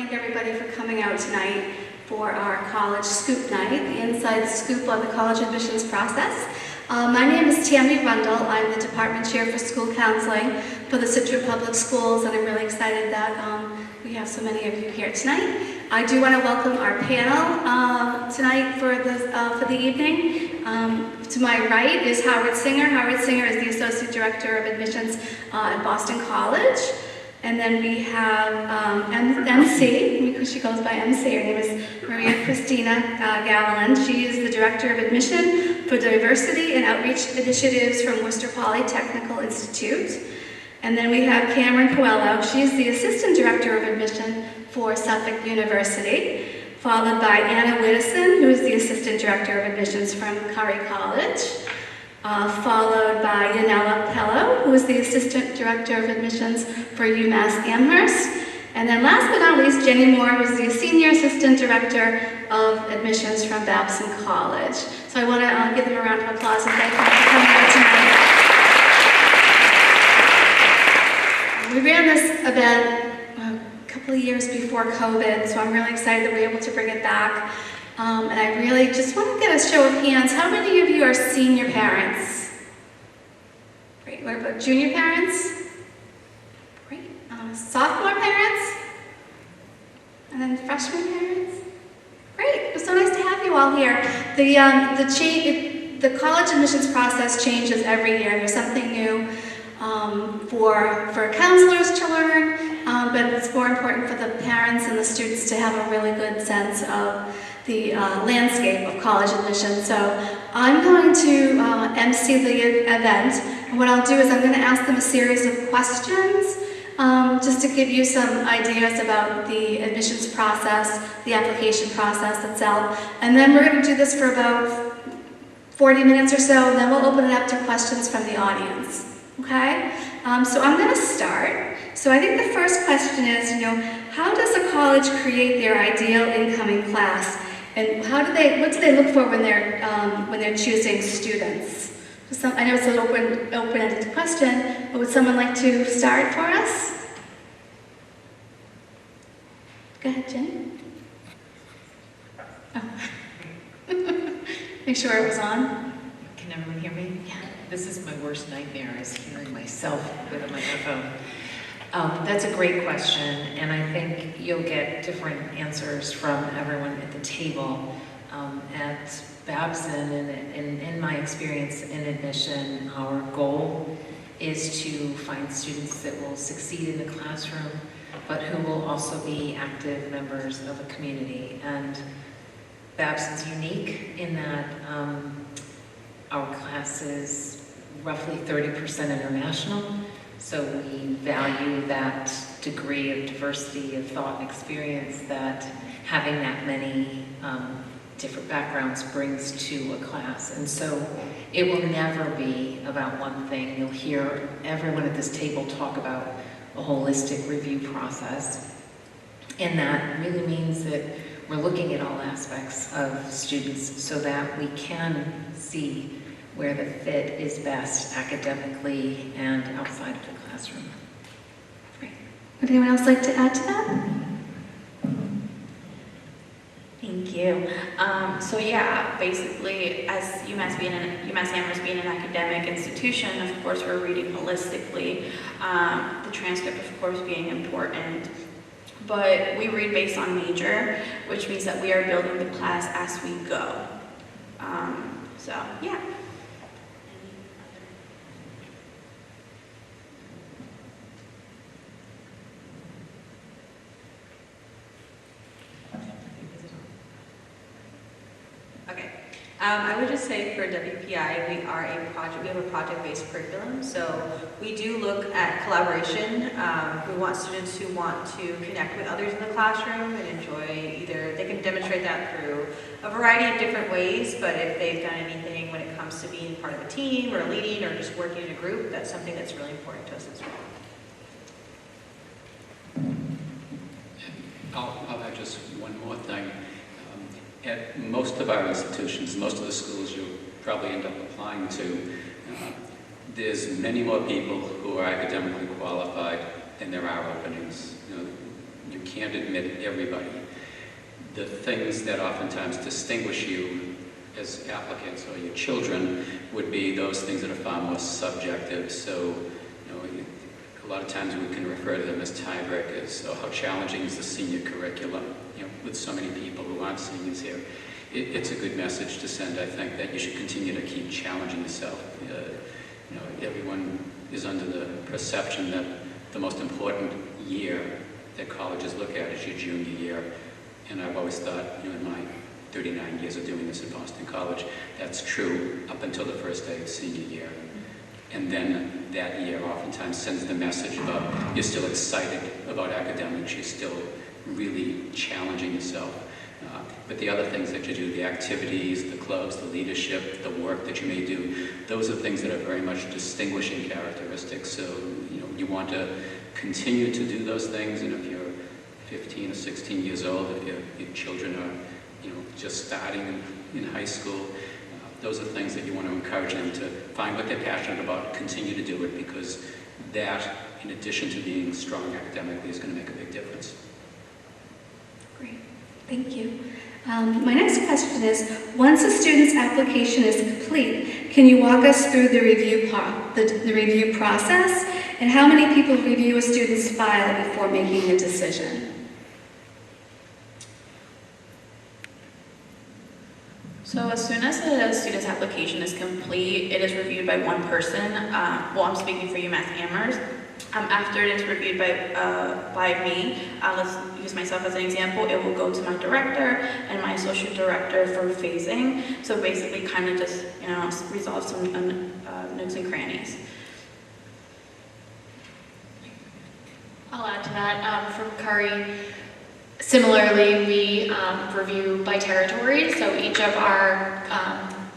thank everybody for coming out tonight for our college scoop night, the inside scoop on the college admissions process. My name is Tammy Rundle. I'm the department chair for school counseling for the Scituate Public Schools, and I'm really excited that we have so many of you here tonight. I do want to welcome our panel tonight for the evening. To my right is Howard Singer. Howard Singer is the Associate Director of Admissions at Boston College. And then we have MC, because she goes by MC. Her name is Maria Christina Galliland. She is the Director of Admission for Diversity and Outreach Initiatives from Worcester Polytechnical Institute. And then we have Cameron Coelho. She is the Assistant Director of Admission for Suffolk University, followed by Anna Widdison, who is the Assistant Director of Admissions from Curry College. Followed by Yanela Pello, who is the Assistant Director of Admissions for UMass Amherst. And then last but not least, Jenny Moore, who is the Senior Assistant Director of Admissions from Babson College. So I want to give them a round of applause and thank them for coming out tonight. We ran this event a couple of years before COVID, so I'm really excited that we're able to bring it back. And I really just want to get a show of hands. How many of you are senior parents? Great. What about junior parents? Great. Sophomore parents? And then freshman parents? Great. It was so nice to have you all here. The college admissions process changes every year. There's something new for counselors to learn, but it's more important for the parents and the students to have a really good sense of the landscape of college admission. So I'm going to MC the event, and what I'll do is I'm going to ask them a series of questions just to give you some ideas about the admissions process, the application process itself, and then we're going to do this for about 40 minutes or so, and then we'll open it up to questions from the audience, okay? So I'm going to start. So I think the first question is, how does a college create their ideal incoming class? And what do they look for when they're choosing students? I know it's an open-ended question, but would someone like to start for us? Go ahead, Jen. Oh. Make sure it was on. Can everyone hear me? Yeah. This is my worst nightmare, is hearing myself with a microphone. That's a great question, and I think you'll get different answers from everyone at the table. At Babson, and in my experience in admission, our goal is to find students that will succeed in the classroom, but who will also be active members of a community. And Babson's unique in that our class is roughly 30% international. So we value that degree of diversity of thought and experience that having that many different backgrounds brings to a class. And so it will never be about one thing. You'll hear everyone at this table talk about a holistic review process. And that really means that we're looking at all aspects of students so that we can see where the fit is best academically and outside of the classroom. Great. Would anyone else like to add to that? Thank you. So yeah, basically, as UMass Amherst being an academic institution, of course we're reading holistically. The transcript, of course, being important. But we read based on major, which means that we are building the class as we go. So yeah. Okay. I would just say for WPI, we have a project-based curriculum, so we do look at collaboration. We want students who want to connect with others in the classroom and enjoy they can demonstrate that through a variety of different ways, but if they've done anything when it comes to being part of a team or leading or just working in a group, that's something that's really important to us as well. I'll add just one more thing. At most of our institutions, most of the schools you'll probably end up applying to, there's many more people who are academically qualified than there are openings. You can't admit everybody. The things that oftentimes distinguish you as applicants or your children would be those things that are far more subjective. So, a lot of times we can refer to them as tiebreakers, or how challenging is the senior curriculum, with so many people who aren't seniors here. It's a good message to send, I think, that you should continue to keep challenging yourself. Everyone is under the perception that the most important year that colleges look at is your junior year. And I've always thought, in my 39 years of doing this at Boston College, that's true up until the first day of senior year. And then that year oftentimes sends the message about you're still excited about academics, you're still really challenging yourself. But the other things that you do, the activities, the clubs, the leadership, the work that you may do, those are things that are very much distinguishing characteristics. So, you want to continue to do those things, and if you're 15 or 16 years old, if your children are, just starting in high school, those are things that you want to encourage them to find what they're passionate about, continue to do it, because that, in addition to being strong academically, is going to make a big difference. Great, thank you. My next question is, once a student's application is complete, can you walk us through the review process, and how many people review a student's file before making a decision? So as soon as a student's application is complete, it is reviewed by one person. I'm speaking for UMass Amherst. After it is reviewed by me, let's use myself as an example, it will go to my director and my associate director for phasing. So basically kind of just, resolve some nooks and crannies. I'll add to that. From Curry, similarly, we review by territory. So each of our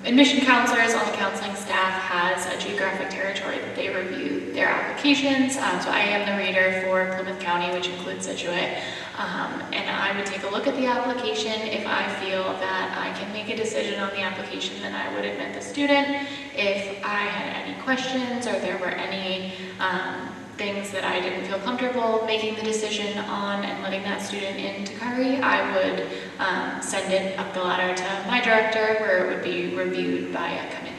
admission counselors on the counseling staff has a geographic territory that they review their applications. So I am the reader for Plymouth County, which includes Scituate. And I would take a look at the application. If I feel that I can make a decision on the application, then I would admit the student. If I had any questions or there were any things that I didn't feel comfortable making the decision on and letting that student into Curry, I would send it up the ladder to my director, where it would be reviewed by a committee.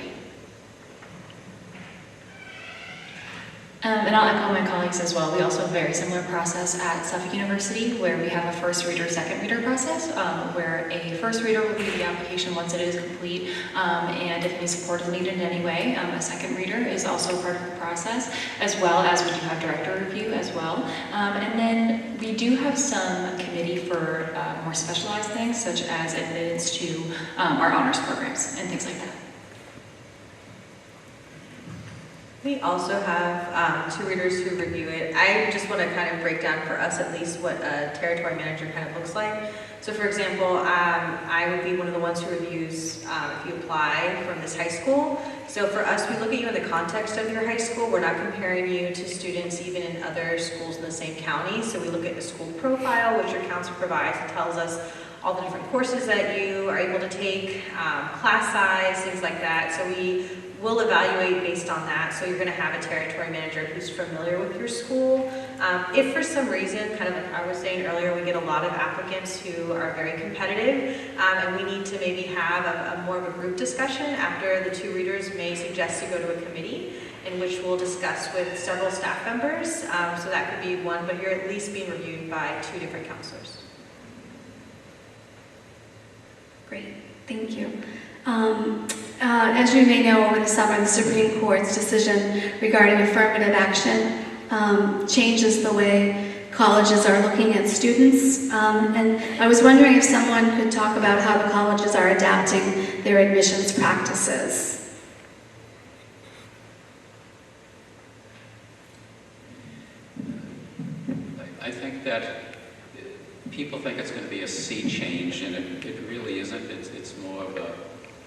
And I'll echo my colleagues as well. We also have a very similar process at Suffolk University, where we have a first reader, second reader process, where a first reader will review the application once it is complete, and if any support is needed in any way, a second reader is also part of the process, as well as we do have director review as well. And then we do have some committee for more specialized things, such as admittance to our honors programs and things like that. We also have two readers who review it. I just want to kind of break down for us at least what a territory manager kind of looks like. So for example, I would be one of the ones who reviews if you apply from this high school. So for us, we look at you in the context of your high school. We're not comparing you to students even in other schools in the same county. So we look at the school profile, which your counselor provides. It tells us all the different courses that you are able to take, class size, things like that. So we'll evaluate based on that. So you're going to have a territory manager who's familiar with your school. If for some reason, kind of like I was saying earlier, we get a lot of applicants who are very competitive, and we need to maybe have a more of a group discussion after the two readers may suggest to go to a committee in which we'll discuss with several staff members. So that could be one, but you're at least being reviewed by two different counselors. Great, thank you. As you may know, over the summer, the Supreme Court's decision regarding affirmative action changes the way colleges are looking at students. And I was wondering if someone could talk about how the colleges are adapting their admissions practices. I think that people think it's going to be a sea change, and it really isn't. It's more of a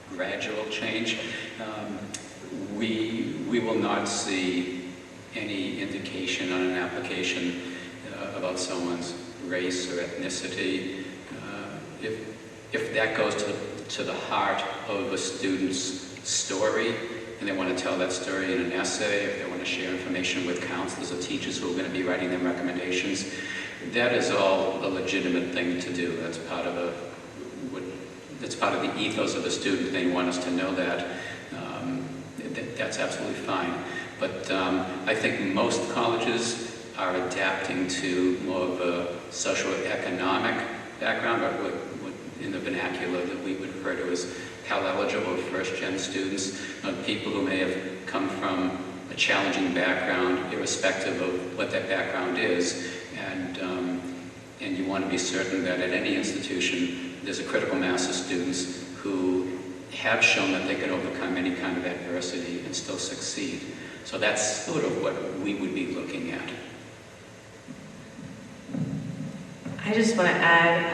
gradual change. We will not see any indication on an application about someone's race or ethnicity. If that goes to the heart of a student's story, and they want to tell that story in an essay, if they want to share information with counselors or teachers who are going to be writing them recommendations, That is all a legitimate thing to do. That's part of the ethos of the student. They want us to know that. That's absolutely fine. But I think most colleges are adapting to more of a socioeconomic background, or what in the vernacular that we would refer to as Pell-eligible first-gen students, people who may have come from a challenging background, irrespective of what that background is, and you want to be certain that at any institution there's a critical mass of students who have shown that they can overcome any kind of adversity and still succeed. So that's sort of what we would be looking at. I just want to add,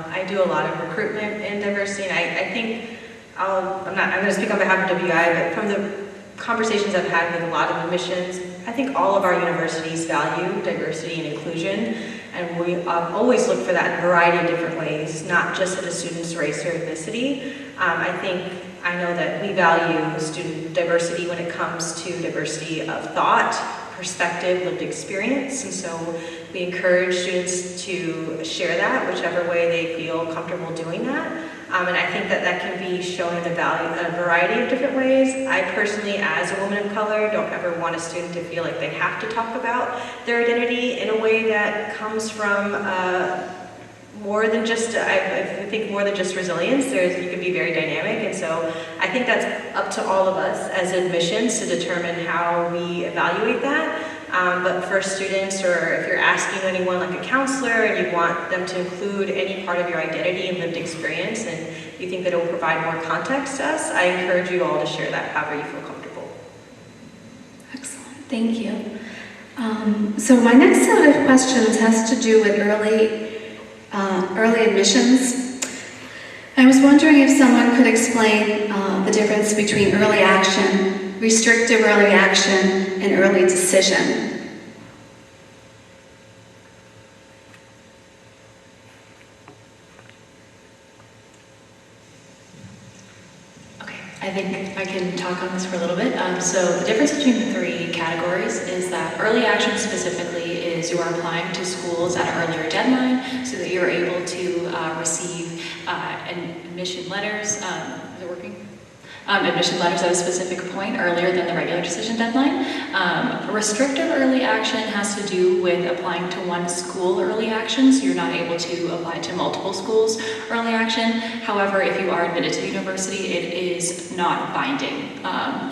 I do a lot of recruitment in diversity, and I think I'm going to speak on behalf of WI, but from the conversations I've had with a lot of admissions, I think all of our universities value diversity and inclusion, and we always look for that in a variety of different ways, not just at a student's race or ethnicity. I know that we value student diversity when it comes to diversity of thought, perspective, lived experience, and so we encourage students to share that whichever way they feel comfortable doing that. And I think that can be shown in a variety of different ways. I personally, as a woman of color, don't ever want a student to feel like they have to talk about their identity in a way that comes from more than just, I think more than just resilience. You can be very dynamic, and so I think that's up to all of us as admissions to determine how we evaluate that. But for students, or if you're asking anyone like a counselor and you want them to include any part of your identity and lived experience, and you think that it will provide more context to us, I encourage you all to share that however you feel comfortable. Excellent, thank you. So my next set of questions has to do with early admissions. I was wondering if someone could explain the difference between early action, restrictive early action, and early decision. Okay, I think I can talk on this for a little bit. So the difference between the three categories is that early action specifically is you are applying to schools at an earlier deadline so that you're able to receive admission letters. Is it working? Admission letters at a specific point earlier than the regular decision deadline. Restrictive early action has to do with applying to one school early action, so you're not able to apply to multiple schools early action. However, if you are admitted to the university, it is not binding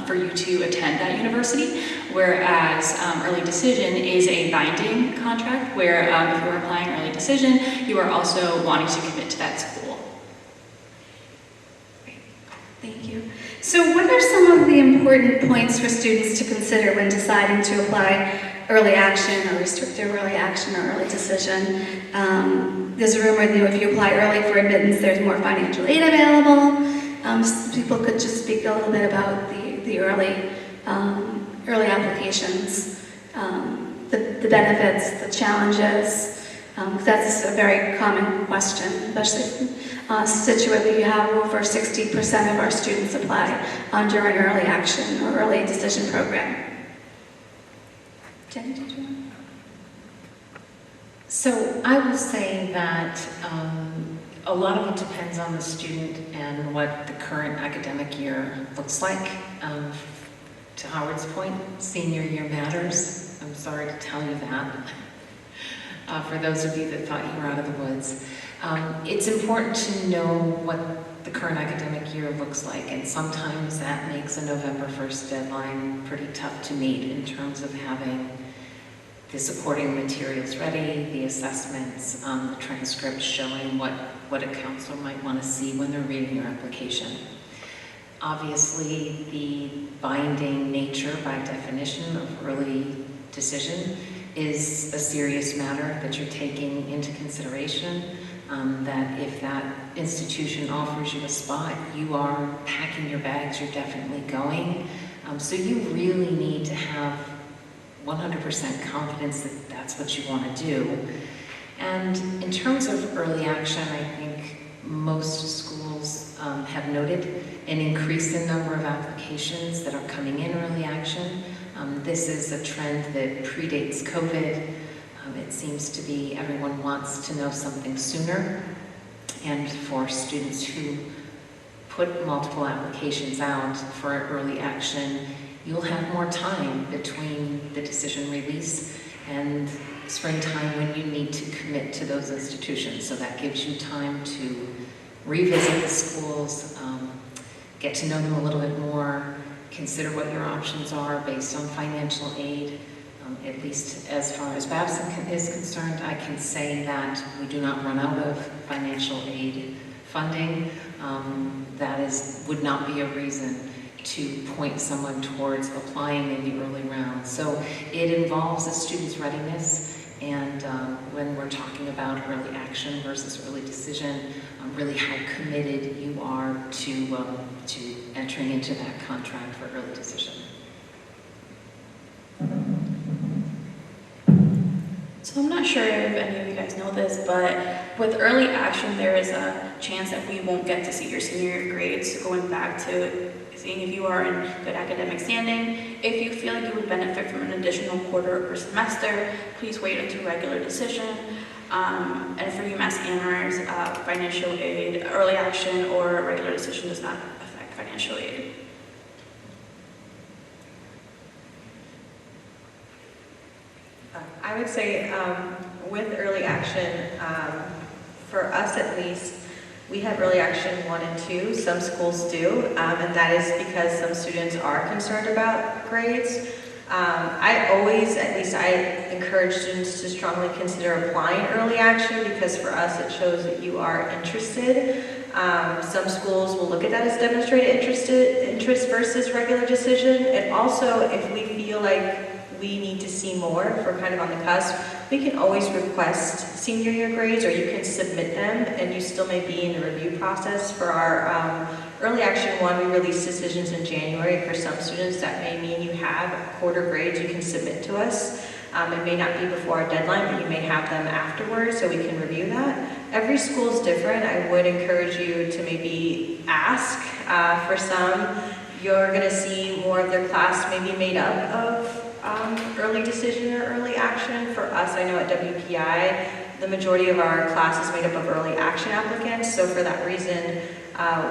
for you to attend that university, whereas early decision is a binding contract where if you're applying early decision, you are also wanting to commit to that school. Thank you. So what are some of the important points for students to consider when deciding to apply early action or restrictive early action or early decision? There's a rumor that if you apply early for admittance, there's more financial aid available. People could just speak a little bit about the early applications, the benefits, the challenges. That's a very common question, especially Scituate. We have over 60% of our students apply under an early action or early decision program. Jenny, did you want? So I will say that a lot of it depends on the student and what the current academic year looks like. To Howard's point, senior year matters. I'm sorry to tell you that. For those of you that thought you were out of the woods. It's important to know what the current academic year looks like, and sometimes that makes a November 1st deadline pretty tough to meet in terms of having the supporting materials ready, the assessments, the transcripts showing what a counselor might want to see when they're reading your application. Obviously, the binding nature by definition of early decision is a serious matter that you're taking into consideration, that if that institution offers you a spot, you are packing your bags, you're definitely going. So you really need to have 100% confidence that that's what you want to do. And in terms of early action, I think most schools have noted an increase in number of applications that are coming in early action. This is a trend that predates COVID. It seems to be everyone wants to know something sooner, and for students who put multiple applications out for early action, you'll have more time between the decision release and springtime when you need to commit to those institutions. So that gives you time to revisit the schools, get to know them a little bit more, consider what your options are based on financial aid. At least as far as Babson is concerned, I can say that we do not run out of financial aid funding. Would not be a reason to point someone towards applying in the early round. So it involves a student's readiness, and when we're talking about early action versus early decision, really how committed you are to entering into that contract for early decision. So I'm not sure if any of you guys know this, but with early action, there is a chance that we won't get to see your senior year grades. So going back to seeing if you are in good academic standing, if you feel like you would benefit from an additional quarter or semester, please wait until regular decision. And for UMass Amherst, financial aid, early action, or regular decision does not affect financial aid. I would say with early action, for us at least, we have early action 1 and 2. Some schools do, and that is because some students are concerned about grades. At least I encourage students to strongly consider applying early action, because for us it shows that you are interested. Some schools will look at that as demonstrated interest versus regular decision. And also, if we feel like we need to see more, if we're kind of on the cusp, we can always request senior year grades, or you can submit them, and you still may be in the review process. For our early action 1, we release decisions in January. For some students, that may mean you have quarter grades you can submit to us. It may not be before our deadline, but you may have them afterwards, so we can review that. Every school is different. I would encourage you to maybe ask. For some, you're going to see more of their class maybe made up of early decision or early action. For us, I know at WPI, the majority of our class is made up of early action applicants. So for that reason,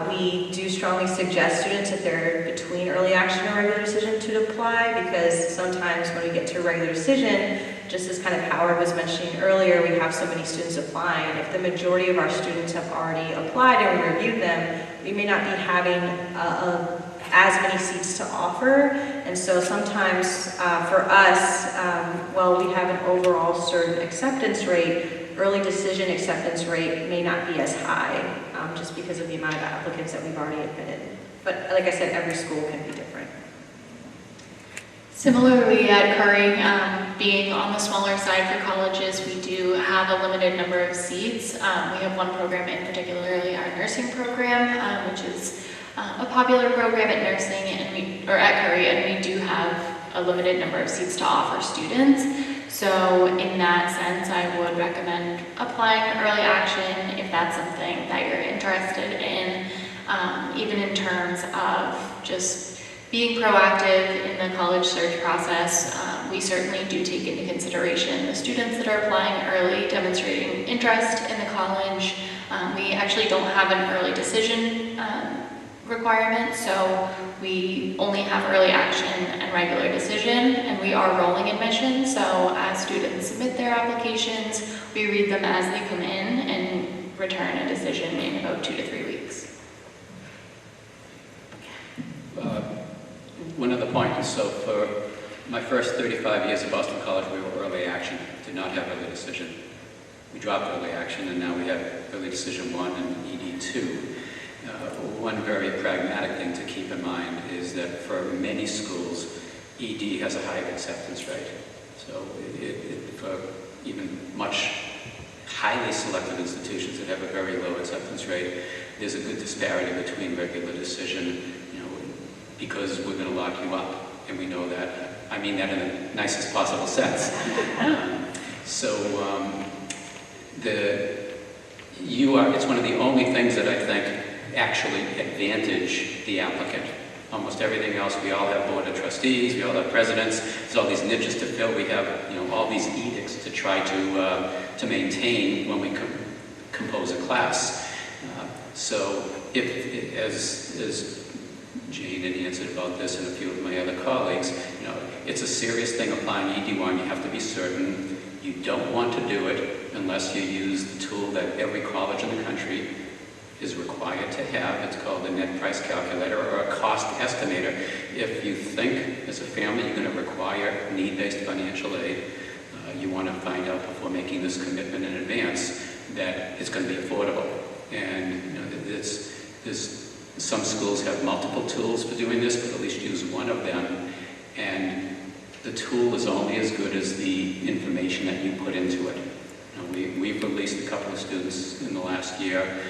we do strongly suggest students, if they're between early action or regular decision, to apply, because sometimes when we get to a regular decision, just as kind of Howard was mentioning earlier, we have so many students applying. If the majority of our students have already applied and we reviewed them, we may not be having as many seats to offer. And so sometimes for us, while we have an overall certain acceptance rate, early decision acceptance rate may not be as high, just because of the amount of applicants that we've already admitted. But like I said, every school can be different. Similarly at Curry, being on the smaller side for colleges, we do have a limited number of seats. We have one program in particularly, our nursing program, which is a popular program at nursing at Curry, and we do have a limited number of seats to offer students. So in that sense, I would recommend applying early action if that's something that you're interested in, even in terms of just being proactive in the college search process. We certainly do take into consideration the students that are applying early, demonstrating interest in the college. We actually don't have an early decision requirement, so we only have early action and regular decision, and we are rolling admission. So as students submit their applications, we read them as they come in and return a decision in about 2 to 3 weeks. One other point. So for my first 35 years at Boston College, we were early action, did not have early decision. We dropped early action, and now we have early decision 1 and ED2. One very pragmatic thing to keep in mind is that for many schools, ED has a high acceptance rate. So for even much highly selective institutions that have a very low acceptance rate, there's a good disparity between regular decision, because we're going to lock you up, and we know that. I mean that in the nicest possible sense. It's one of the only things that I think actually advantage the applicant almost everything else. We all have board of trustees, we all have presidents, there's all these niches to fill. We have, all these edicts to try to maintain when we compose a class. So if as Jane had answered about this and a few of my other colleagues, it's a serious thing applying ED1. You have to be certain. You don't want to do it unless you use the tool that every college in the country is required to have. It's called a net price calculator or a cost estimator. If you think as a family you're going to require need-based financial aid, you want to find out before making this commitment in advance that it's going to be affordable. And some schools have multiple tools for doing this, but at least use one of them. And the tool is only as good as the information that you put into it. We've released a couple of students in the last year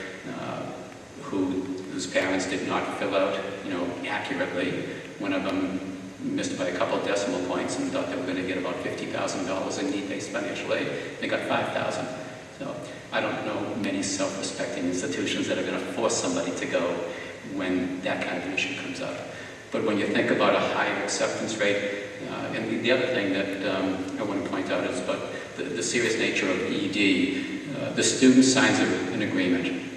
whose parents did not fill out, accurately. One of them missed by a couple of decimal points and thought they were going to get about $50,000 in need-based financial aid. They got $5,000. So I don't know many self-respecting institutions that are going to force somebody to go when that kind of an issue comes up. But when you think about a higher acceptance rate, and the other thing that I want to point out is about the serious nature of ED. The student signs an agreement.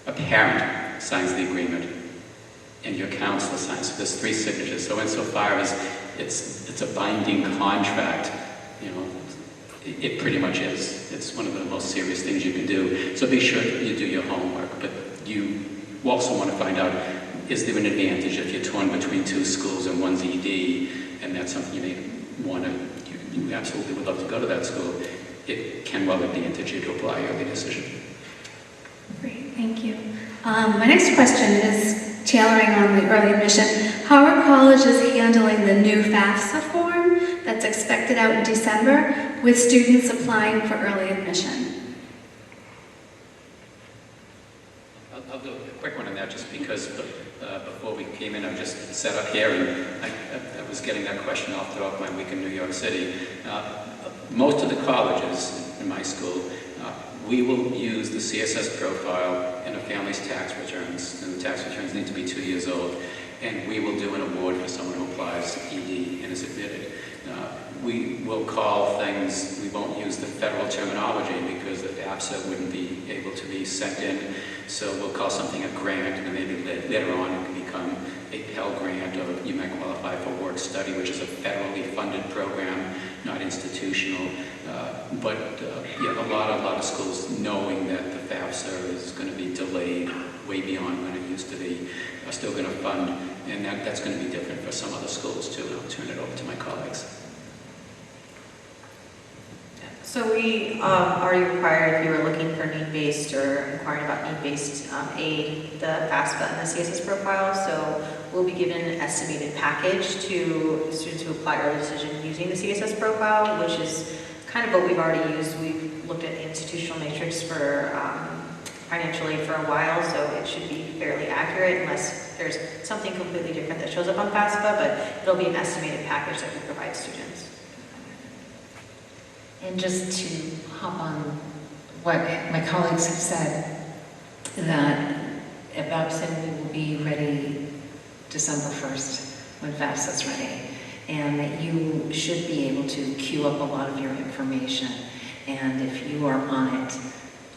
A parent signs the agreement. And your counselor signs. So there's 3 signatures. So insofar as it's a binding contract, it pretty much is. It's one of the most serious things you can do. So be sure you do your homework. But you also want to find out, is there an advantage if you're torn between 2 schools and one's ED, and that's something you may want to, you absolutely would love to go to that school. It can well advantage you to apply early decision. Great, thank you. My next question is tailoring on the early admission. How are colleges handling the new FAFSA form that's expected out in December with students applying for early admission? I'll do a quick one on that just because before we came in, I just sat up here and I was getting that question all throughout my week in New York City. Most of the colleges in my school, we will use the CSS profile in a family's tax returns, and the tax returns need to be 2 years old, and we will do an award for someone who applies ED and is admitted. We will call things, we won't use the federal terminology because the FAFSA wouldn't be able to be sent in, so we'll call something a grant, and then maybe later on it can become a Pell Grant, or you might qualify for work study, which is a federally funded program, not institutional. But a lot of schools, knowing that the FAFSA is going to be delayed way beyond when it used to be, are still going to fund, and that's going to be different for some other schools too. I'll turn it over to my colleagues. So we already required, if you were looking for need-based or inquiring about need-based aid, the FAFSA and the CSS profile. So we'll be given an estimated package to students who apply early decision using the CSS profile, which is kind of what we've already used. We've looked at the institutional matrix for financial aid for a while, so it should be fairly accurate unless there's something completely different that shows up on FAFSA, but it'll be an estimated package that we provide students. And just to hop on what my colleagues have said, that at FAFSA we will be ready December 1st when FAFSA is ready, and that you should be able to queue up a lot of your information. And if you are on it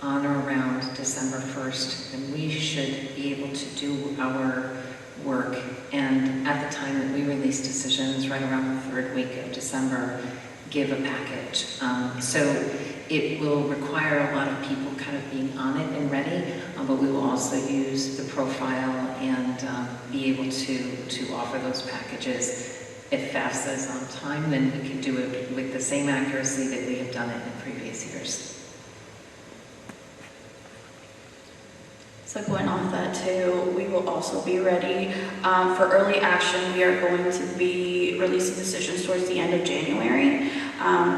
on or around December 1st, then we should be able to do our work. And at the time that we release decisions, right around the 3rd week of December, give a package. So it will require a lot of people kind of being on it and ready, but we will also use the profile and be able to offer those packages. If FAFSA is on time, then we can do it with the same accuracy that we have done it in previous years. So going off that too, we will also be ready for early action. We are going to be releasing decisions towards the end of January.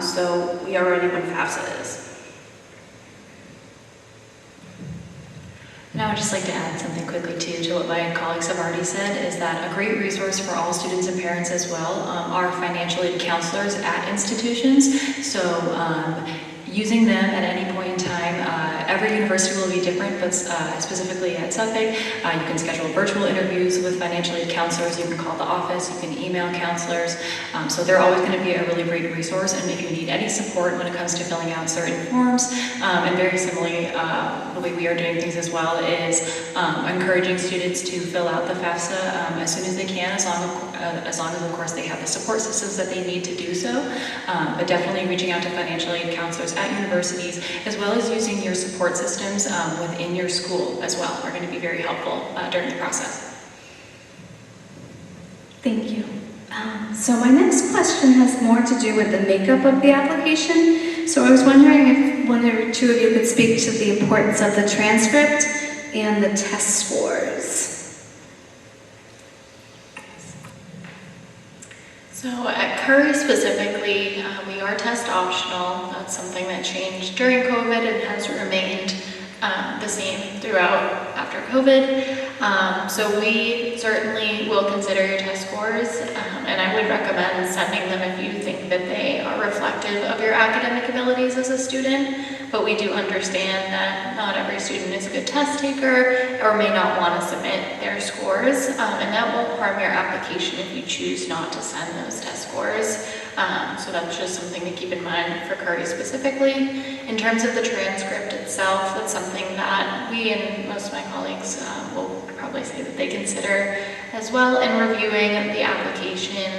So we are ready when FAFSA is. And I would just like to add something quickly too to what my colleagues have already said, is that a great resource for all students and parents as well are financial aid counselors at institutions. So using them at any point in time, every university will be different, but specifically at Suffolk, you can schedule virtual interviews with financial aid counselors, you can call the office, you can email counselors, so they're always going to be a really great resource, and if you need any support when it comes to filling out certain forms, and very similarly, the way we are doing things as well is encouraging students to fill out the FAFSA as soon as they can, as long as of course they have the support systems that they need to do so, but definitely reaching out to financial aid counselors at universities, as well as using your support systems within your school as well, are going to be very helpful during the process. Thank you. So my next question has more to do with the makeup of the application. So I was wondering if one or two of you could speak to the importance of the transcript and the test scores. So at Curry specifically, we are test optional. That's something that changed during COVID and has remained the same throughout after COVID. So we certainly will consider your test scores, and I would recommend sending them if you think that they are reflective of your academic abilities as a student. But we do understand that not every student is a good test taker or may not want to submit their scores, and that won't harm your application if you choose not to send those test scores. So that's just something to keep in mind for Curry specifically. In terms of the transcript itself, that's something that we and most of my colleagues will probably say that they consider as well in reviewing the application.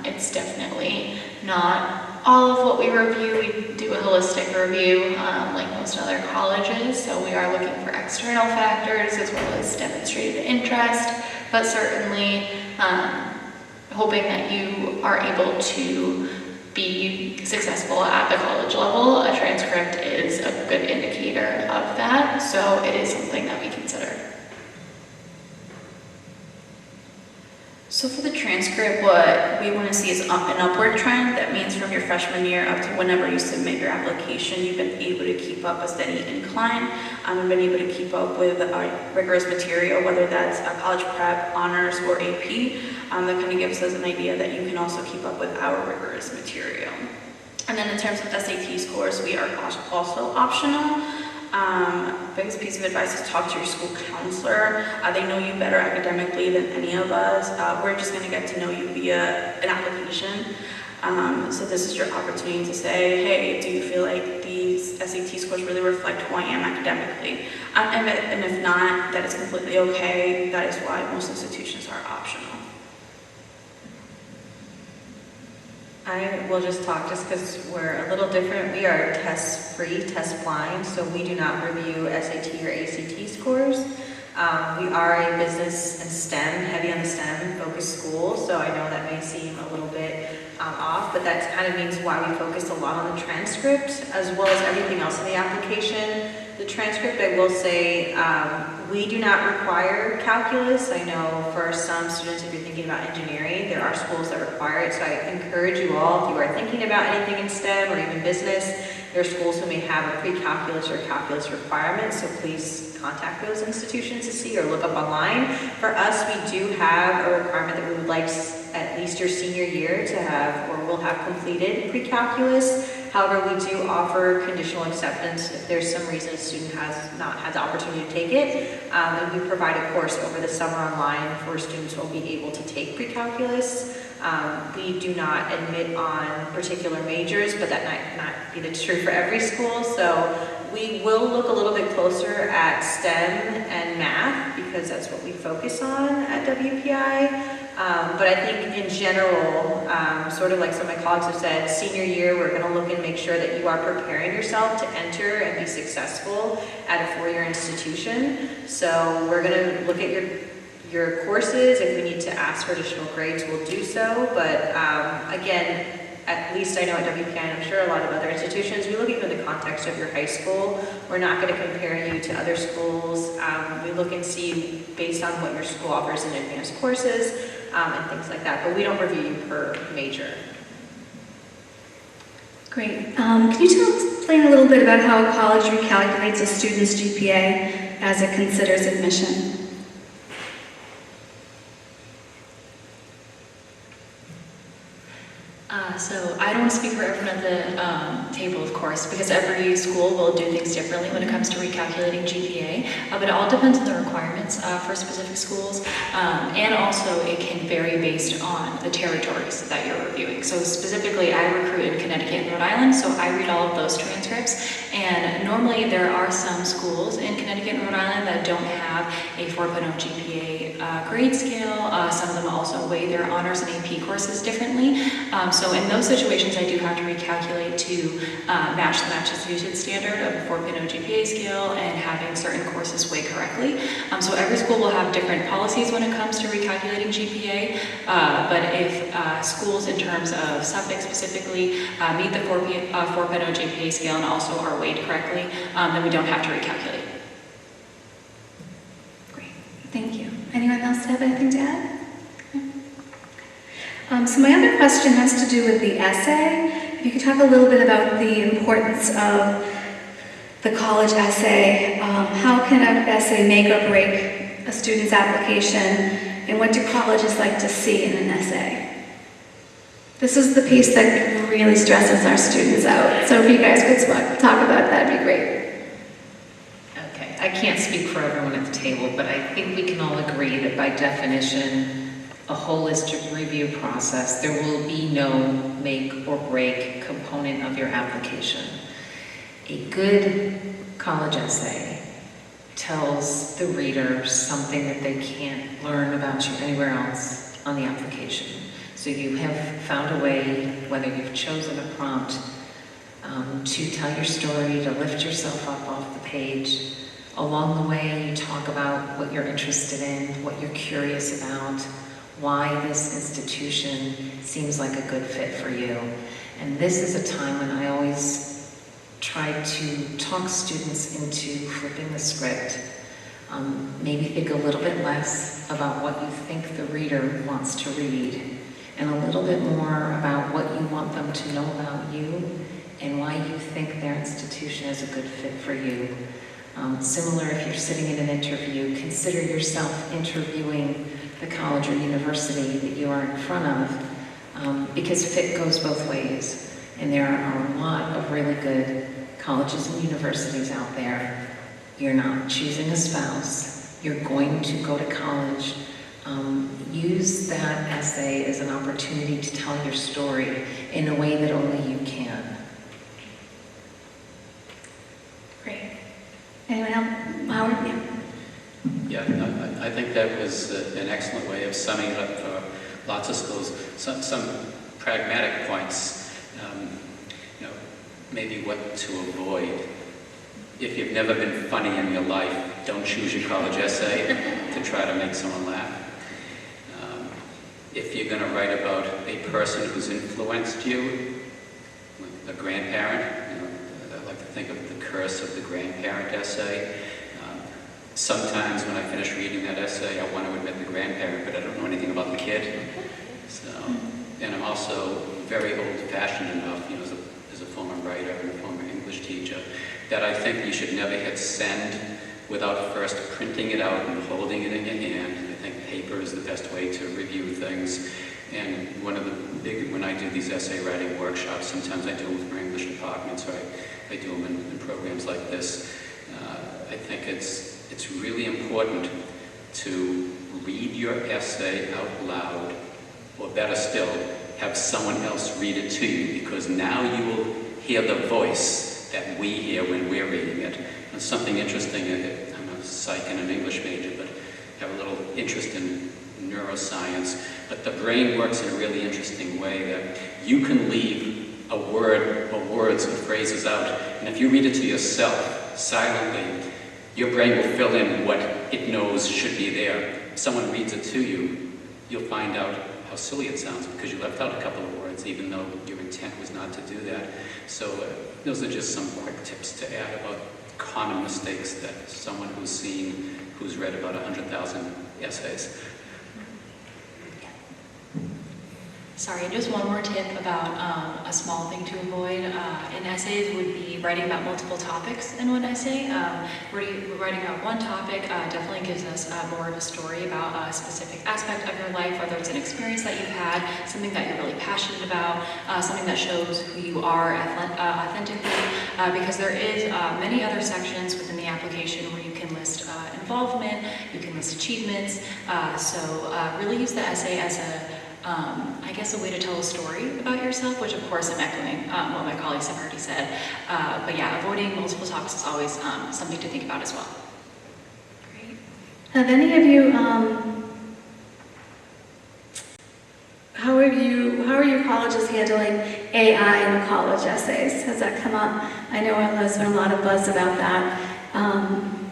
It's definitely not all of what we review. We do a holistic review like most other colleges, so we are looking for external factors as well as demonstrated interest, but certainly hoping that you are able to be successful at the college level. A transcript is a good indicator of that, so it is something that we consider. So for the transcript, what we want to see is an upward trend. That means from your freshman year up to whenever you submit your application, you've been able to keep up a steady incline. You've been able to keep up with rigorous material, whether that's college prep, honors, or AP. That kind of gives us an idea that you can also keep up with our rigorous material. And then in terms of SAT scores, we are also optional. Biggest piece of advice is talk to your school counselor. They know you better academically than any of us. We're just going to get to know you via an application. So this is your opportunity to say, hey, do you feel like these SAT scores really reflect who I am academically? And if not, that is completely okay. That is why most institutions are optional. I will just talk just because we're a little different. We are test-free, test-blind, so we do not review SAT or ACT scores. We are a business and STEM, heavy on the STEM-focused school, so I know that may seem a little bit off, but that kind of means why we focused a lot on the transcript as well as everything else in the application. The transcript, I will say, we do not require calculus. I know for some students, if you're thinking about engineering, there are schools that require it, so I encourage you all, if you are thinking about anything in STEM or even business, there are schools who may have a pre-calculus or calculus requirement, so please contact those institutions to see or look up online. For us, we do have a requirement that we would like at least your senior year to have, or will have completed pre-calculus. However, we do offer conditional acceptance if there's some reason a student has not had the opportunity to take it. And we provide a course over the summer online for students who will be able to take pre-calculus. We do not admit on particular majors, but that might not be the true for every school. So we will look a little bit closer at STEM and math because that's what we focus on at WPI. But I think in general, sort of like some of my colleagues have said, senior year, we're going to look and make sure that you are preparing yourself to enter and be successful at a four-year institution. So we're going to look at your courses. If we need to ask for additional grades, we'll do so. But again, at least I know at WPI, and I'm sure a lot of other institutions, we look at the context of your high school. We're not going to compare you to other schools. We look and see based on what your school offers in advanced courses and things like that. But we don't review you per major. Great. Can you explain a little bit about how a college recalculates a student's GPA as it considers admission? So I don't speak for everyone at the table, of course, because every school will do things differently when it comes to recalculating GPA, but it all depends on the requirements for specific schools, and also it can vary based on the territories that you're reviewing. So specifically, I recruit in Connecticut and Rhode Island, so I read all of those transcripts, and normally there are some schools in Connecticut and Rhode Island that don't have a 4.0 GPA grade scale. Some of them also weigh their honors and AP courses differently. So in those situations, I do have to recalculate to match the Massachusetts standard of a 4.0 GPA scale and having certain courses weigh correctly. So every school will have different policies when it comes to recalculating GPA, but if schools in terms of Suffolk specifically meet the 4.0 GPA scale and also are weighed correctly, then we don't have to recalculate. Great, thank you. Anyone else have anything to add? So my other question has to do with the essay. If you could talk a little bit about the importance of the college essay. How can an essay make or break a student's application, and what do colleges like to see in an essay? This is the piece that really stresses our students out. So if you guys could talk about that, it'd be great. Okay, I can't speak for everyone at the table, but I think we can all agree that by definition, a holistic review process, there will be no make or break component of your application. A good college essay tells the reader something that they can't learn about you anywhere else on the application. So you have found a way, whether you've chosen a prompt, to tell your story, to lift yourself up off the page. Along the way, you talk about what you're interested in, what you're curious about, why this institution seems like a good fit for you. And this is a time when I always try to talk students into flipping the script. Maybe think a little bit less about what you think the reader wants to read, and a little bit more about what you want them to know about you and why you think their institution is a good fit for you. Similar, if you're sitting in an interview, consider yourself interviewing the college or university that you are in front of, because fit goes both ways. And there are a lot of really good colleges and universities out there. You're not choosing a spouse. You're going to go to college. Use that essay as an opportunity to tell your story in a way that only you can. Great. Anyone else? Howard? Yeah. Yeah, I think that was an excellent way of summing it up for lots of schools. Some pragmatic points, maybe what to avoid. If you've never been funny in your life, don't choose your college essay to try to make someone laugh. If you're going to write about a person who's influenced you, a grandparent, I like to think of the curse of the grandparent essay. Sometimes when I finish reading that essay, I want to admit the grandparent, but I don't know anything about the kid. So, and I'm also very old-fashioned enough, as a former writer and a former English teacher, that I think you should never hit send without first printing it out and holding it in your hand. I think paper is the best way to review things. And one of the when I do these essay writing workshops, sometimes I do them with my English departments, or I do them in programs like this. I think it's really important to read your essay out loud, or better still, have someone else read it to you, because now you will hear the voice that we hear when we're reading it. And something interesting, I'm a psych and an English major, but have a little interest in neuroscience, but the brain works in a really interesting way that you can leave a word or words or phrases out, and if you read it to yourself silently, your brain will fill in what it knows should be there. If someone reads it to you, you'll find out how silly it sounds because you left out a couple of words, even though your intent was not to do that. So those are just some quick tips to add about common mistakes that someone who's read about 100,000 essays. Sorry, and just one more tip about a small thing to avoid in essays would be writing about multiple topics in one essay. Writing about one topic definitely gives us more of a story about a specific aspect of your life, whether it's an experience that you've had, something that you're really passionate about, something that shows who you are authentically, because there is many other sections within the application where you can list involvement, you can list achievements, so really use the essay as I guess a way to tell a story about yourself, which of course I'm echoing what my colleagues have already said. But yeah, avoiding multiple topics is always something to think about as well. Great. Have any of you, how are your colleges handling AI in the college essays? Has that come up? I know there's been a lot of buzz about that,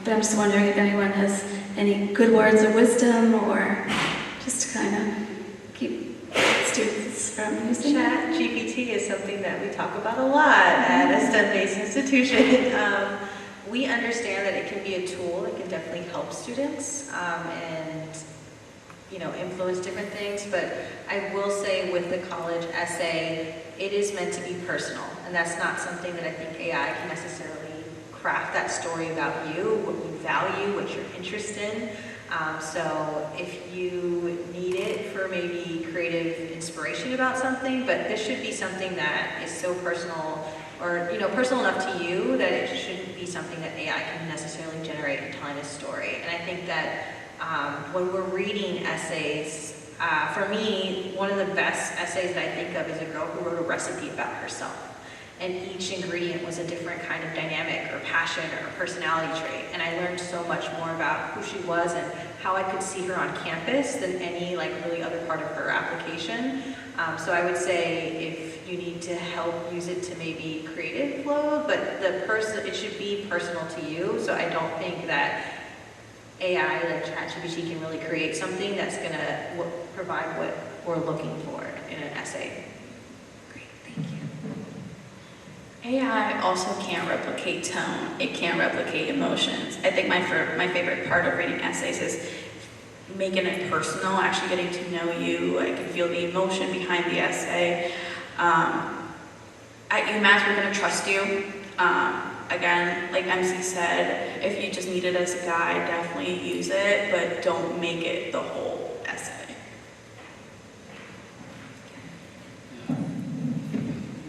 but I'm just wondering if anyone has any good words of wisdom or just to kind of keep students from using it. Chat GPT is something that we talk about a lot at a STEM-based institution. We understand that it can be a tool that can definitely help students and influence different things, but I will say with the college essay, it is meant to be personal, and that's not something that I think AI can necessarily craft that story about you, what you value, what you're interested in. So if you need it for maybe creative inspiration about something, but this should be something that is so personal or personal enough to you that it shouldn't be something that AI can necessarily generate in telling a story. And I think that when we're reading essays, for me, one of the best essays that I think of is a girl who wrote a recipe about herself. And each ingredient was a different kind of dynamic or passion or personality trait. And I learned so much more about who she was and how I could see her on campus than any really other part of her application. So I would say if you need to help, use it to maybe creative flow, but it should be personal to you. So I don't think that AI like ChatGPT can really create something that's going to provide what we're looking for in an essay. Great, thank you. AI also can't replicate tone. It can't replicate emotions. I think my favorite part of reading essays is making it personal, actually getting to know you. I can feel the emotion behind the essay. At UMass, we're going to trust you. Again, like MC said, if you just need it as a guide, definitely use it, but don't make it the whole essay.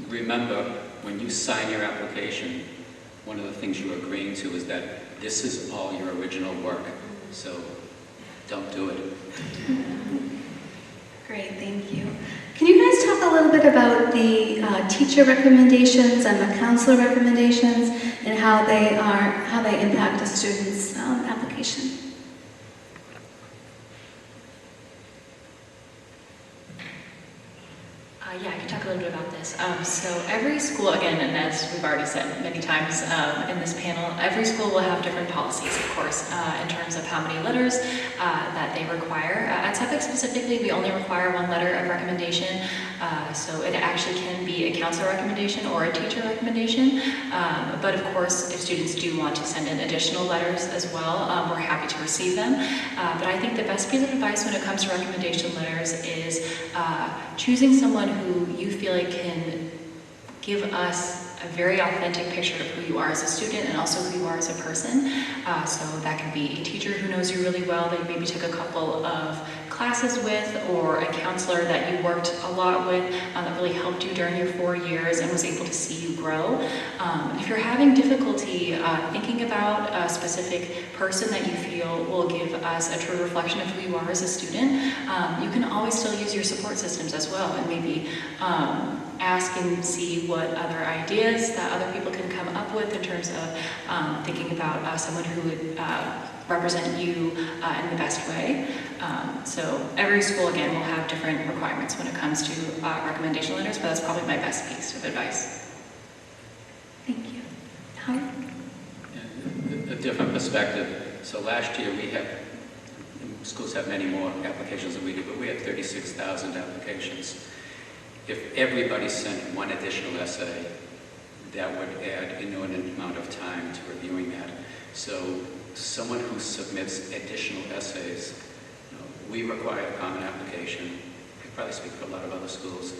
Remember, when you sign your application, one of the things you're agreeing to is that this is all your original work, so don't do it. Great, thank you. Can you guys talk a little bit about the teacher recommendations and the counselor recommendations and how they impact a student's application? Yeah, I can talk a little bit about this. So every school, again, and as we've already said many times in this panel, every school will have different policies, of course, in terms of how many letters that they require. At Suffolk specifically, we only require one letter of recommendation, so it actually can be a counselor recommendation or a teacher recommendation. But of course, if students do want to send in additional letters as well, we're happy to receive them. But I think the best piece of advice when it comes to recommendation letters is choosing someone who you feel like can give us a very authentic picture of who you are as a student and also who you are as a person. So that can be a teacher who knows you really well that you maybe took a couple of classes with, or a counselor that you worked a lot with that really helped you during your 4 years and was able to see you grow. If you're having difficulty thinking about a specific person that you feel will give us a true reflection of who you are as a student, you can always still use your support systems as well, and maybe ask and see what other ideas that other people can come up with in terms of thinking about someone who would represent you in the best way. So every school, again, will have different requirements when it comes to recommendation letters, but that's probably my best piece of advice. Thank you. Howard? Yeah, a different perspective. So last year schools have many more applications than we do, but we had 36,000 applications. If everybody sent one additional essay, that would add an inordinate amount of time to reviewing that. So someone who submits additional essays, we require a common application. probably speak for a lot of other schools,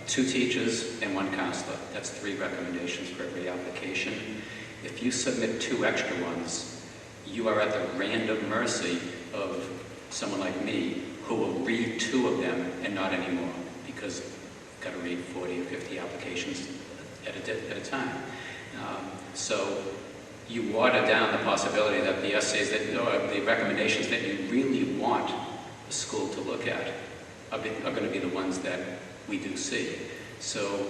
2 teachers and 1 counselor. That's 3 recommendations for every application. If you submit 2 extra ones, you are at the random mercy of someone like me who will read 2 of them and not anymore, because you've got to read 40 or 50 applications at a time. So you water down the possibility that the essays or the recommendations that you really want the school to look at are going to be the ones that we do see. So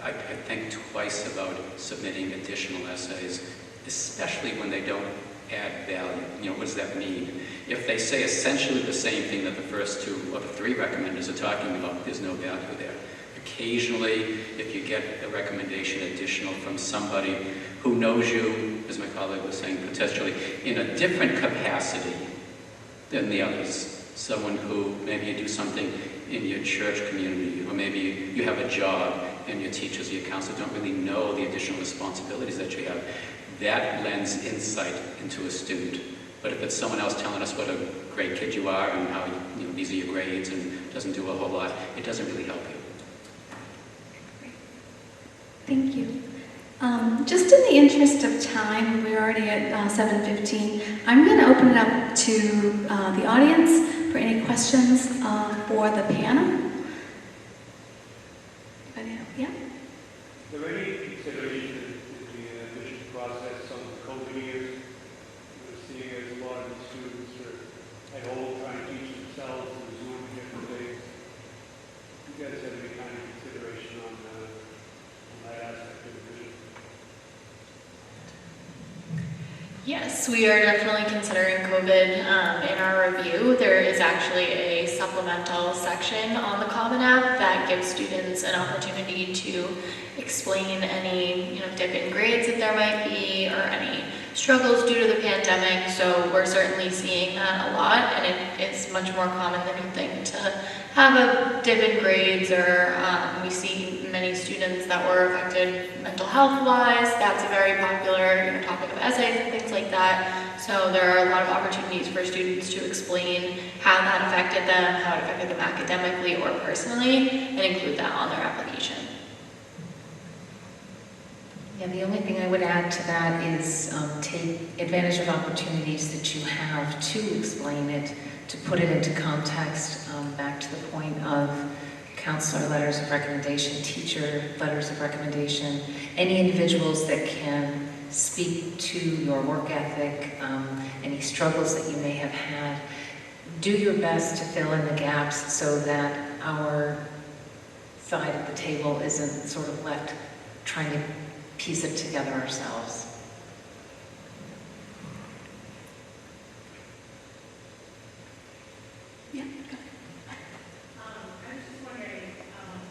I think twice about submitting additional essays, especially when they don't add value. You know, what does that mean? If they say essentially the same thing that the first 2 or the 3 recommenders are talking about, there's no value there. Occasionally, if you get a recommendation additional from somebody who knows you, as my colleague was saying, potentially in a different capacity than the others, someone who maybe you do something in your church community, or maybe you have a job and your teachers, your counselors don't really know the additional responsibilities that you have, that lends insight into a student. But if it's someone else telling us what a great kid you are and how you know, these are your grades and doesn't do a whole lot, it doesn't really help you. Thank you. Just in the interest of time, we're already at 7:15. I'm going to open it up to the audience for any questions for the panel. Yeah? Is there any consideration in the admissions process on the COVID years? We're seeing as a lot of the students are at home trying to teach themselves and Zoom and different things. You guys have any kind of consideration on that aspect of admission? Yes, we are definitely considering COVID in our review. There is actually a supplemental section on the Common App that gives students an opportunity to explain any dip in grades that there might be or any struggles due to the pandemic. So we're certainly seeing that a lot, and it is much more common than you think to have a dip in grades, or we see many students that were affected mental health-wise. That's a very popular topic of essays and things like that. So there are a lot of opportunities for students to explain how that affected them, how it affected them academically or personally, and include that on their application. Yeah, the only thing I would add to that is take advantage of opportunities that you have to explain it, to put it into context, back to the point of counselor letters of recommendation, teacher letters of recommendation, any individuals that can speak to your work ethic, any struggles that you may have had. Do your best to fill in the gaps so that our side of the table isn't sort of left trying to piece it together ourselves. Yeah. I was just wondering,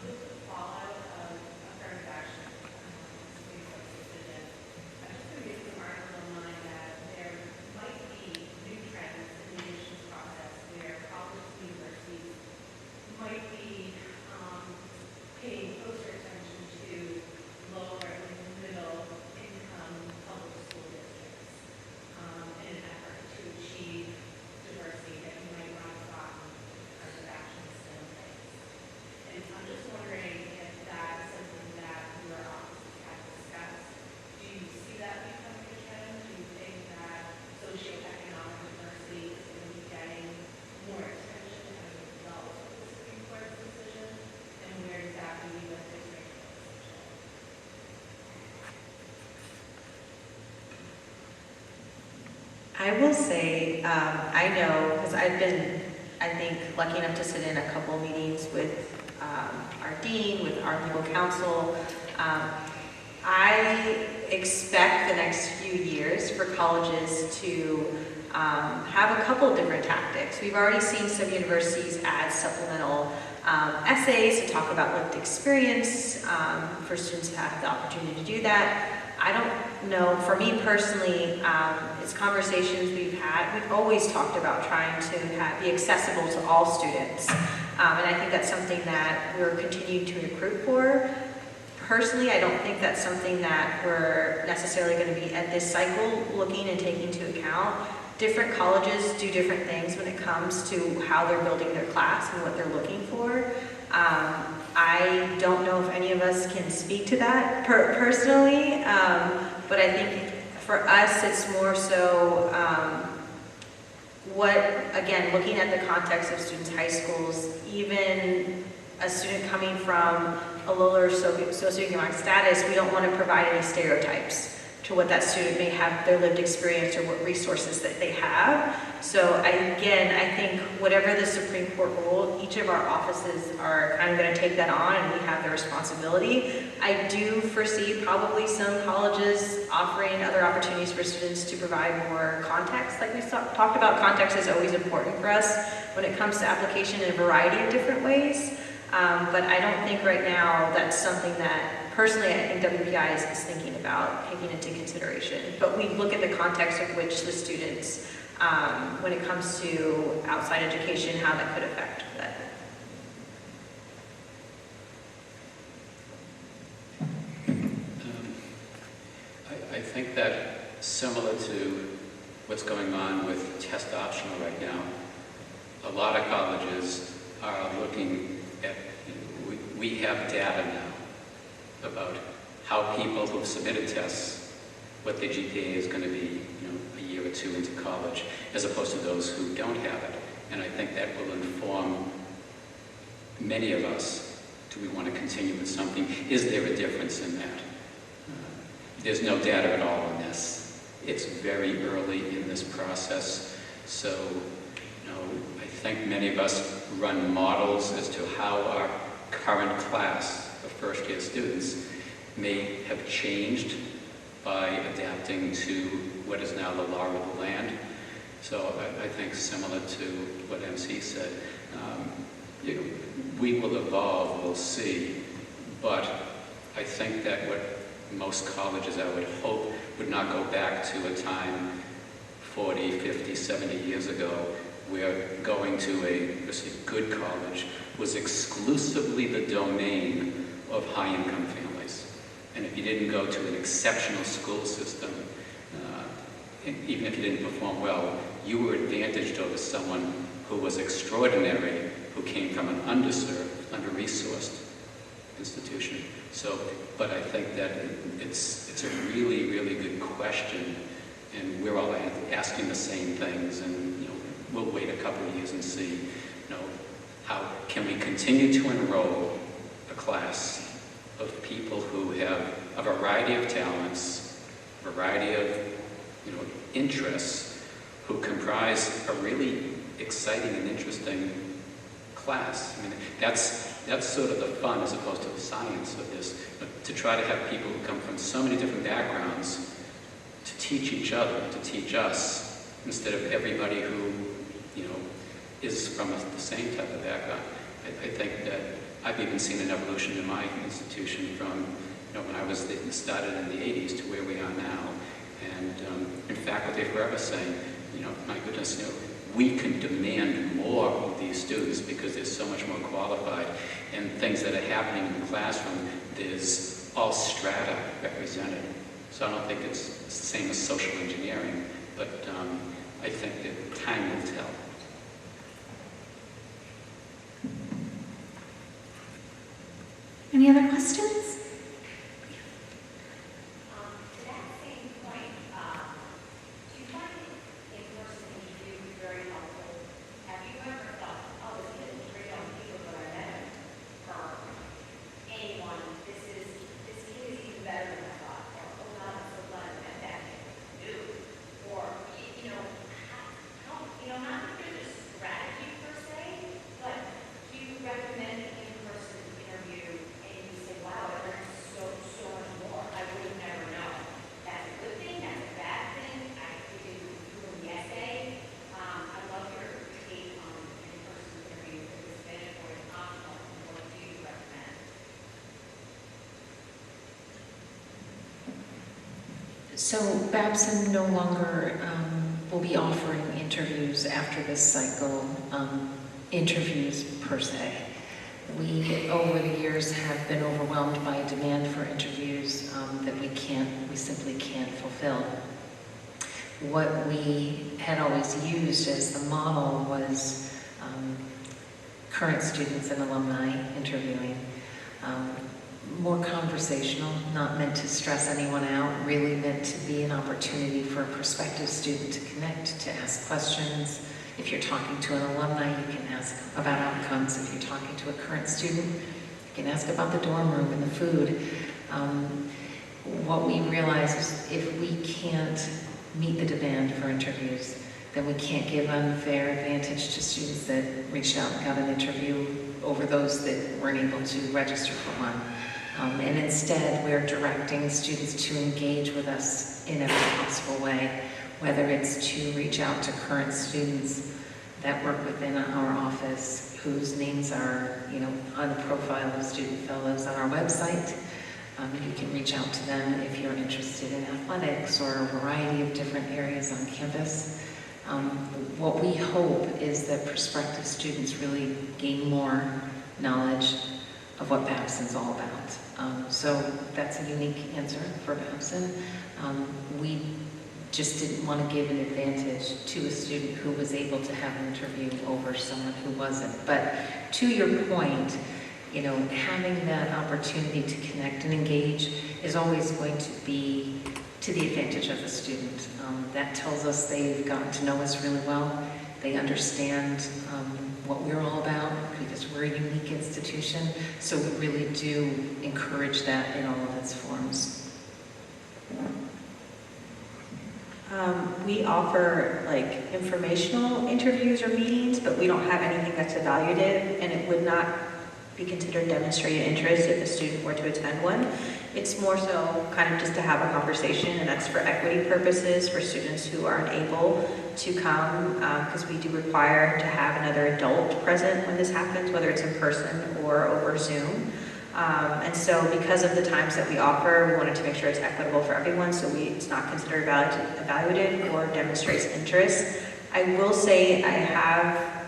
with the fallout of affirmative action, Supreme Court's decision, I was just going to get some articles online that there might be new trends in the admissions process where colleges and universities might be paying closer attention to lower and middle income public school districts in an effort to achieve diversity that you might not have gotten because of actions still in place. And I'm just wondering if that is something that your offices have discussed. Do you see that becoming a trend? Do you think that socioeconomic diversity is going to be getting more attention as a result of the Supreme Court's decision? And where does that leave us in this decision? I will say, I know, because I've been, I think, lucky enough to sit in a couple meetings with our dean, with our legal counsel. I expect the next few years for colleges to have a couple of different tactics. We've already seen some universities add supplemental essays to talk about lived experience for students to have the opportunity to do that. I don't know, for me personally, it's conversations we've had. We've always talked about trying to be accessible to all students. And I think that's something that we're continuing to recruit for. Personally, I don't think that's something that we're necessarily going to be at this cycle looking and taking into account. different colleges do different things when it comes to how they're building their class and what they're looking for. I don't know if any of us can speak to that personally, but I think for us, it's more so again, looking at the context of students' high schools, even a student coming from a lower socioeconomic status, we don't want to provide any stereotypes to what that student may have, their lived experience or what resources that they have. So I think whatever the Supreme Court rule, each of our offices are kind of going to take that on, and we have the responsibility. I do foresee probably some colleges offering other opportunities for students to provide more context. Like we talked about, context is always important for us when it comes to application in a variety of different ways. But I don't think right now that's something that, personally, I think WPI is thinking about taking into consideration. But we look at the context of which the students, when it comes to outside education, how that could affect that. I think that similar to what's going on with test optional right now, a lot of colleges are looking at, we have data now about how people who've submitted tests, what their GPA is going to be, a year or two into college, as opposed to those who don't have it. And I think that will inform many of us. Do we want to continue with something? Is there a difference in that? There's no data at all on this. It's very early in this process. So, I think many of us run models as to how our current class of first-year students may have changed by adapting to what is now the law of the land. So I think similar to what MC said, we will evolve, we'll see, but I think that what most colleges, I would hope, would not go back to a time 40, 50, 70 years ago where going to a good college was exclusively the domain of high-income families. And if you didn't go to an exceptional school system, even if you didn't perform well, you were advantaged over someone who was extraordinary, who came from an underserved, under-resourced institution. So, but I think that it's a really, really good question, and we're all asking the same things, and we'll wait a couple of years and see, how can we continue to enroll a class of people who have a variety of talents, a variety of interests, who comprise a really exciting and interesting class. I mean, that's sort of the fun as opposed to the science of this, but to try to have people who come from so many different backgrounds to teach each other, to teach us, instead of everybody who, is from the same type of background. I think that I've even seen an evolution in my institution from, when I was started in the 80s to where we are now. And in faculty are forever saying, my goodness, we can demand more of these students because they're so much more qualified. And things that are happening in the classroom, there's all strata represented. So I don't think it's the same as social engineering, but I think that time will tell. Any other questions? To that same point, do you find in-person interviews very helpful? Have you ever thought, oh, this isn't great on people, but I met him for anyone, this kid is even better than I thought, or oh God, I'm so glad I met that dude, or how, not that there's a strategy per se, but do you recommend an in-person interview? Wow, I learned so much more. I would have never known. That's a good thing, that's a bad thing. I did the essay. I love your take on in-person interview. If it's mandatory and optional, what do you recommend? So Babson no longer will be offering interviews after this cycle, interviews per se. We, over the years, have been overwhelmed by a demand for interviews that we simply can't fulfill. what we had always used as the model was current students and alumni interviewing. More conversational, not meant to stress anyone out, really meant to be an opportunity for a prospective student to connect, to ask questions. If you're talking to an alumni, you can ask about outcomes. If you're talking to a current student, you can ask about the dorm room and the food. What we realize is if we can't meet the demand for interviews, then we can't give unfair advantage to students that reached out and got an interview over those that weren't able to register for one. And instead, we're directing students to engage with us in every possible way, whether it's to reach out to current students that work within our office, whose names are, on the profile of student fellows on our website. You can reach out to them if you're interested in athletics or a variety of different areas on campus. What we hope is that prospective students really gain more knowledge of what Babson's all about. So that's a unique answer for Babson. We just didn't want to give an advantage to a student who was able to have an interview over someone who wasn't. But to your point, having that opportunity to connect and engage is always going to be to the advantage of the student. That tells us they've gotten to know us really well. They understand what we're all about because we're a unique institution. So we really do encourage that in all of its forms. We offer informational interviews or meetings, but we don't have anything that's evaluative, and it would not be considered demonstrated interest if a student were to attend one. It's more so kind of just to have a conversation, and that's for equity purposes for students who aren't able to come, because we do require to have another adult present when this happens, whether it's in person or over Zoom. And so because of the times that we offer, we wanted to make sure it's equitable for everyone, so it's not considered evaluative or demonstrates interest. I will say I have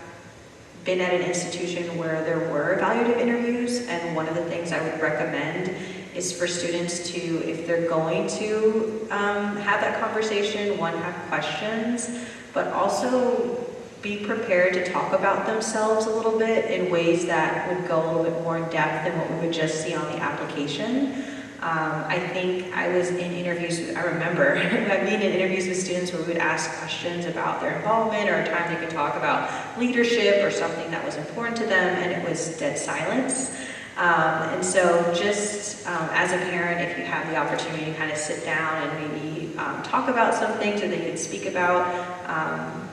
been at an institution where there were evaluative interviews, and one of the things I would recommend is for students to, if they're going to have that conversation, one, have questions, but also be prepared to talk about themselves a little bit in ways that would go a little bit more in depth than what we would just see on the application. I think I was in interviews, I remember being in interviews with students where we would ask questions about their involvement or a time they could talk about leadership or something that was important to them, and it was dead silence. And so just as a parent, if you have the opportunity to kind of sit down and maybe talk about some things that they could speak about,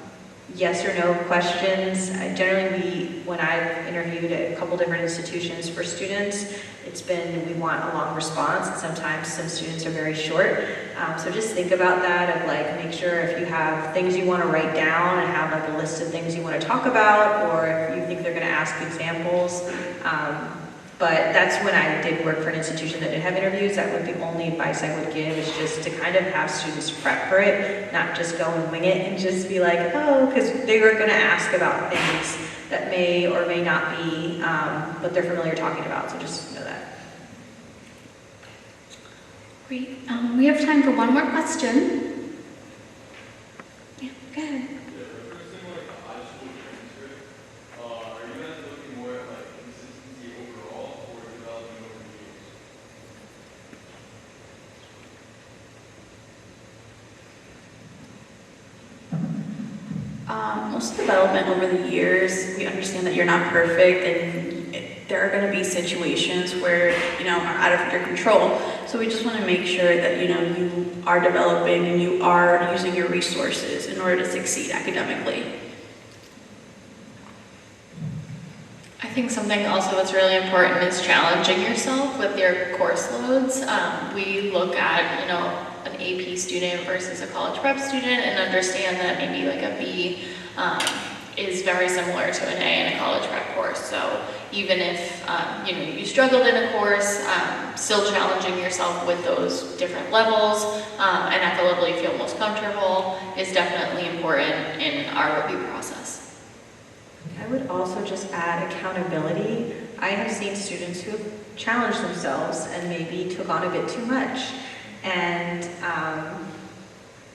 yes or no questions. Generally, when I've interviewed at a couple different institutions for students, it's been, we want a long response, and sometimes some students are very short. So just think about that, of make sure if you have things you want to write down and have a list of things you want to talk about, or if you think they're going to ask examples. But that's when I did work for an institution that didn't have interviews. That would be the only advice I would give, is just to kind of have students prep for it, not just go and wing it and just be like, oh, because they were going to ask about things that may or may not be what they're familiar talking about. So just know that. Great. We have time for one more question. Yeah, go ahead. Most development over the years, we understand that you're not perfect, and there are going to be situations where, are out of your control. So we just want to make sure that, you are developing and you are using your resources in order to succeed academically. I think something also that's really important is challenging yourself with your course loads. We look at, an AP student versus a college prep student and understand that maybe a B is very similar to an A in a college prep course. So even if, you struggled in a course, still challenging yourself with those different levels and at the level you feel most comfortable is definitely important in our review process. I would also just add accountability. I have seen students who have challenged themselves and maybe took on a bit too much. And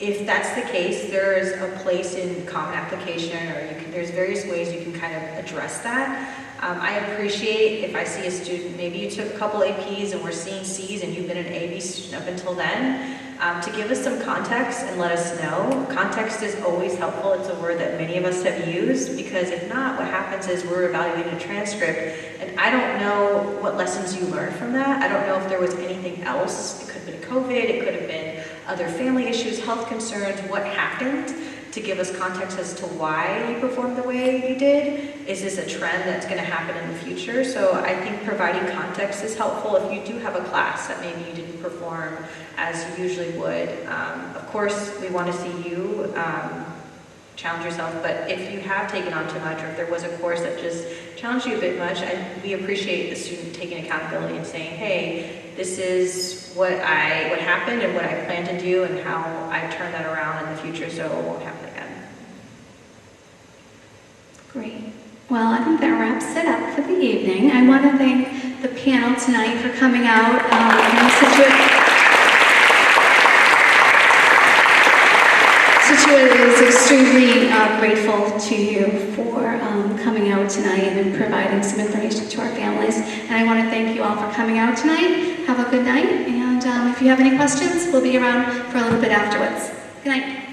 If that's the case, there is a place in Common Application, or there's various ways you can kind of address that. I appreciate if I see a student, maybe you took a couple APs and we're seeing Cs and you've been an AB student up until then, to give us some context and let us know. Context is always helpful. It's a word that many of us have used, because if not, what happens is we're evaluating a transcript and I don't know what lessons you learned from that. I don't know if there was anything else. It could have been COVID, it could have been other family issues, health concerns, what happened, to give us context as to why you performed the way you did. Is this a trend that's going to happen in the future? So I think providing context is helpful. If you do have a class that maybe you didn't perform as you usually would, of course we want to see you challenge yourself, but if you have taken on too much, or if there was a course that just challenged you a bit much, we appreciate the student taking accountability and saying, hey, this is what happened and what I plan to do and how I turn that around in the future so it won't happen again. Great. Well, I think that wraps it up for the evening. I want to thank the panel tonight for coming out. Scituate is extremely grateful to you for coming out tonight and providing some information to our families. And I want to thank you all for coming out tonight. Have a good night. And if you have any questions, we'll be around for a little bit afterwards. Good night.